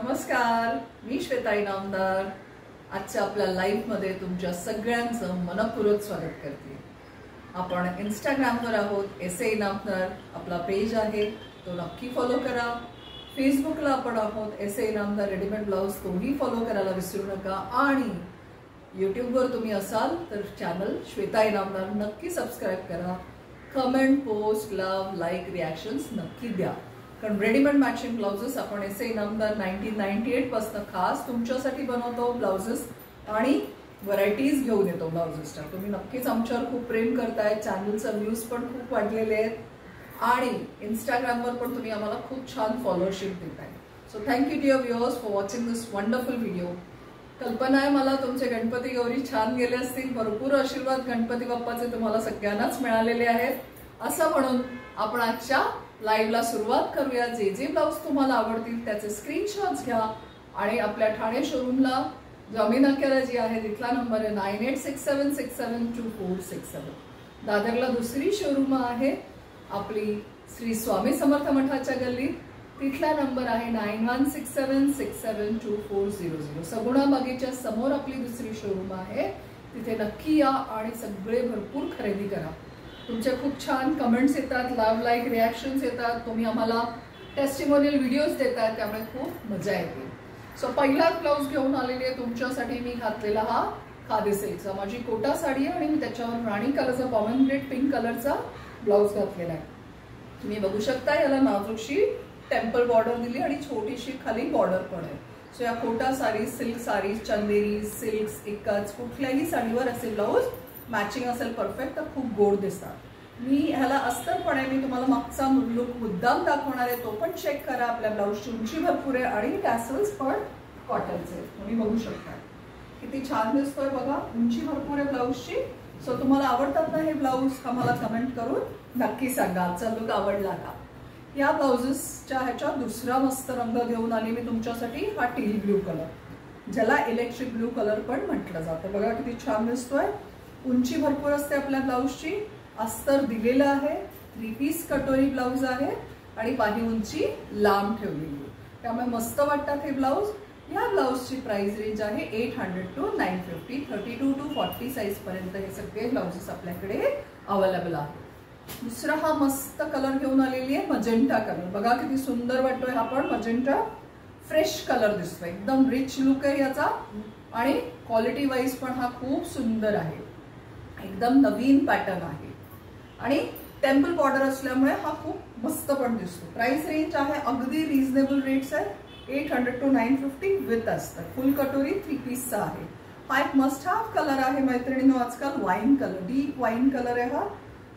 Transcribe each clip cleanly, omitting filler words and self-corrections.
नमस्कार, मी श्वेता इनामदार आजच्या आपल्या लाईव्ह मध्ये तुमच्या सगळ्यांचं मनपूर्वक स्वागत करते। आपण इंस्टाग्रामवर आहोत, एसए इनामदार आपला पेज आहे, तो नक्की फॉलो करा। फेसबुकला आपण आहोत, एसए इनामदार रेडीमेड ब्लाउज, तोही फॉलो करायला विसरू नका। आणि यूट्यूबवर तुम्ही असाल तर चॅनल श्वेता इनामदार नक्की सबस्क्राईब करा। कमेंट, पोस्ट, लव, लाईक, रिॲक्शन्स नक्की द्या, कारण रेडीमेड मॅचिंग ब्लाउजेस आपण एसए इनामदार 1998 पासून खास तुमच्यासाठी बनवतो ब्लाउजेस आणि व्हरायटीज घेऊन येतो ब्लाउजेसच्या। तुम्ही नक्कीच आमच्यावर खूप प्रेम करताय, चॅनलचे व्ह्यूज पण खूप वाढलेले आहेत आणि इंस्टाग्रामवर पण तुम्ही आम्हाला खूप छान फॉलोअरशिप देताय। So thank you dear viewers for watching this wonderful video. कल्पना आहे मला तुमचे गणपती गौरी छान गेले असतील, भरपूर आशीर्वाद गणपती बाप्पाचे तुम्हाला सगळ्यांनाच मिळालेले आहेत। असं म्हणून आपण आजच्या लाईव्हला सुरुवात करूया। जे जे ब्लाउज तुम्हाला आवडतील त्याचे स्क्रीनशॉट्स घ्या आणि आपल्या ठाणे शोरूमला जमीन नाक्याला जी आहे तिथला नंबर आहे 9867672467। दादरला दुसरी शोरूम आहे आपली श्री स्वामी समर्थ मठाच्या गल्लीत, तिथला नंबर आहे 9167672400। सगुणा बागेच्या समोर आपली दुसरी शोरूम आहे, तिथे नक्की या आणि सगळे भरपूर खरेदी करा। तुमचे खूप छान कमेंट्स येतात, लव, लाईक, रिॲक्शन्स येतात, तुम्ही आम्हाला टेस्टिमोनियल व्हिडिओज देतात, त्यामुळे खूप मजा येते। सो पहिलाच ब्लाउज घेऊन आलेली आहे तुमच्यासाठी मी घातलेला हा खादी सिल्कचा, माझी कोटा साडी आहे आणि मी त्याच्यावर राणी कलरचा पॉमग्रेनेट पिंक कलरचा ब्लाउज घातलेला आहे। तुम्ही बघू शकता याला नाजूकशी टेम्पल बॉर्डर दिली आणि छोटीशी खाली बॉर्डर पण आहे। सो या कोटा साडी, सिल्क साडी, चंदेरी, सिल्क्स, एकच कुठल्याही साडीवर असे ब्लाउज मॅचिंग असेल परफेक्ट तर खूप गोड दिसतात। मी ह्याला अस्तर पण आहे, मी तुम्हाला मागचा लुक मुद्दाम दाखवणार आहे, तो पण चेक करा। आपल्या ब्लाउजची उंची भरपूर आहे आणि टॅसल्स पण कॉटनचे आहेत, तुम्ही बघू शकता किती छान दिसतोय बघा, उंची भरपूर आहे ब्लाउजची। सो तुम्हाला आवडतात ना हे ब्लाउज, आम्हाला कमेंट करून नक्की सांगा आजचा लुक आवडला का। या ब्लाउजेसच्या ह्याच्या दुसरा मस्त रंग घेऊन आली मी तुमच्यासाठी, हा टील ब्लू कलर, ज्याला इलेक्ट्रिक ब्लू कलर पण म्हटलं जातं। बघा किती छान दिसतोय, उंची भरपूर असते आपल्या ब्लाउजची, अस्तर दिलेलं आहे, 3 पीस कटोरी ब्लाउज आहे आणि बाही उंची लांब ठेवलेली, त्यामुळे मस्त वाटतात हे ब्लाउज। या ब्लाउजची प्राइस रेंज आहे 800 to 950, 32 to 40 साइज पर्यंत हे सगळे ब्लाउजेस आपल्याकडे अवेलेबल आहेत। दुसरा हा मस्त कलर घेऊन आलेली आहे मजेंटा कलर, बघा किती सुंदर वाटतोय हा पण मजेंटा, फ्रेश कलर दिसतोय, एकदम रिच लुक आहे याचा आणि क्वालिटी वाईज पण हा खूप सुंदर आहे, एकदम नवीन पॅटर्न आहे आणि टेम्पल बॉर्डर असल्यामुळे हा खूप मस्त पण दिसतो। प्राइस रेंज आहे अगदी रिझनेबल रेट्स आहे, 800 to 950 विथ अस्तर, फुल कटोरी 3 पीसचा आहे। हा एक मस्ट हाफ कलर आहे मैत्रिणींनो, आजकाल wine colour, deep wine colour आहे हा,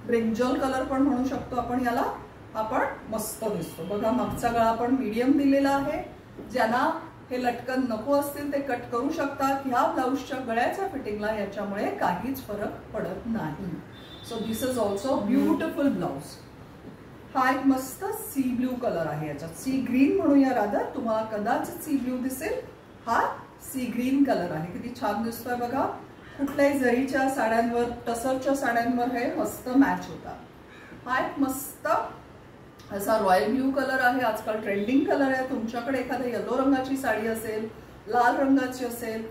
ब्रिंजॉल कलर पण म्हणू शकतो आपण याला, हा पण मस्त दिसतो। बघा मागचा गळा पण मीडियम दिलेला आहे, ज्यांना हे लटकन नको असतील ते कट करू शकतात। ह्या ब्लाउजच्या गळ्याच्या फिटिंगला याच्यामुळे काहीच फरक पडत नाही। So this is also beautiful blouse. हा एक मस्त सी ब्लू कलर आहे, याच्यात सी ग्रीन म्हणूया रादर, तुम्हाला कदाचित सी ब्लू दिसेल, हा सी ग्रीन कलर आहे, किती छान दिसतोय बघा। कुठल्याही जरीच्या साड्यांवर, टसरच्या साड्यांवर हे मस्त मॅच होतात। हा एक मस्त असा रॉयल ब्लू कलर आहे, आजकाल ट्रेंडिंग कलर आहे। तुमच्याकडे एखाद्या येलो रंगाची साडी असेल, लाल रंगाची असेल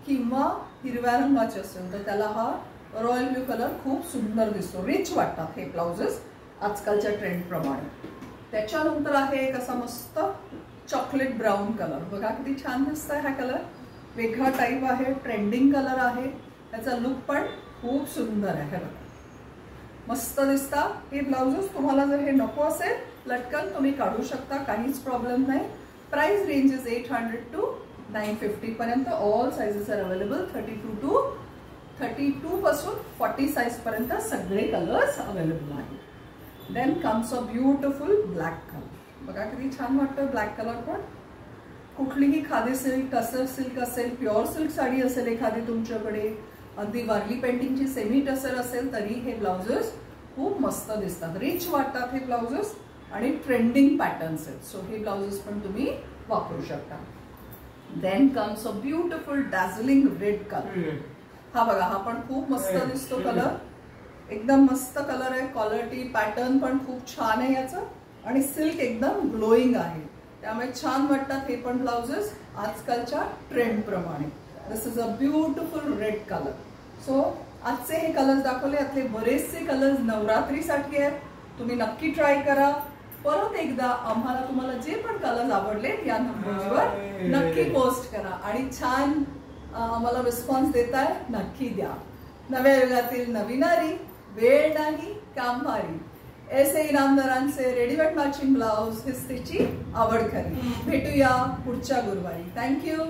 किंवा हिरव्या रंगाची असेल तर त्याला हा रॉयल ब्लू कलर खूप सुंदर दिसतो, रिच वाटतात हे ब्लाउजेस आजकालच्या ट्रेंड प्रमाणे। त्याच्यानंतर आहे एक असा मस्त चॉकलेट ब्राऊन कलर, बघा किती छान दिसतोय हा कलर, वेगळा टाईप आहे, ट्रेंडिंग कलर आहे, त्याचा लुक पण खूप सुंदर आहे, मस्त दिसता हे ब्लाउजेस। तुम्हाला जर हे नको असेल लटकन तुम्ही काढू शकता, काहीच प्रॉब्लेम नाही। प्राइस रेंज इज 800 to 950 पर्यंत, ऑल साइजेस आर अवेलेबल, 32 पासून 40 साइज पर्यंत सगळे कलर्स अवेलेबल आहेत। Then comes a beautiful black colour, बघा किती छान वाटतं ब्लॅक कलर पण। कुठलीही खादी सिल्क, टसर सिल्क असेल, प्युअर सिल्क साडी असेल एखादी तुमच्याकडे, अगदी वारली पेंटिंगची सेमी टसर असेल तरी हे ब्लाउजेस खूप मस्त दिसतात, रिच वाटतात हे ब्लाउजेस आणि ट्रेंडिंग पॅटर्न्स आहेत। सो हे ब्लाउजेस पण तुम्ही वापरू शकता। Then comes a beautiful dazzling red colour, हा बघा हा पण खूप मस्त दिसतो कलर, एकदम मस्त कलर आहे, क्वालिटी पॅटर्न पण खूप छान आहे याचं आणि सिल्क एकदम ग्लोईंग आहे। त्यामुळे छान वाटतात हे पण ब्लाउजेस आजकालच्या ट्रेंड प्रमाणे. This is a beautiful red colour. So आजचे हे कलर्स दाखवले, यातले बरेचसे कलर्स नवरात्रीसाठी आहेत. तुम्ही नक्की ट्राय करा. परत एकदा आम्हाला तुम्हाला जे पण कलर्स आवडले या नंबरवर नक्की पोस्ट करा आणि छान आम्हाला रिस्पॉन्स देताय नक्की द्या. नव्या युगातील नवीनारी, वेळ नाही काम भारी, ऐसे इनामदारांचे रेडीमेड मॅचिंग ब्लाउज हिस्ट्रीची आवड खरी. भेटूया पुढच्या गुरुवारी. थँक्यू.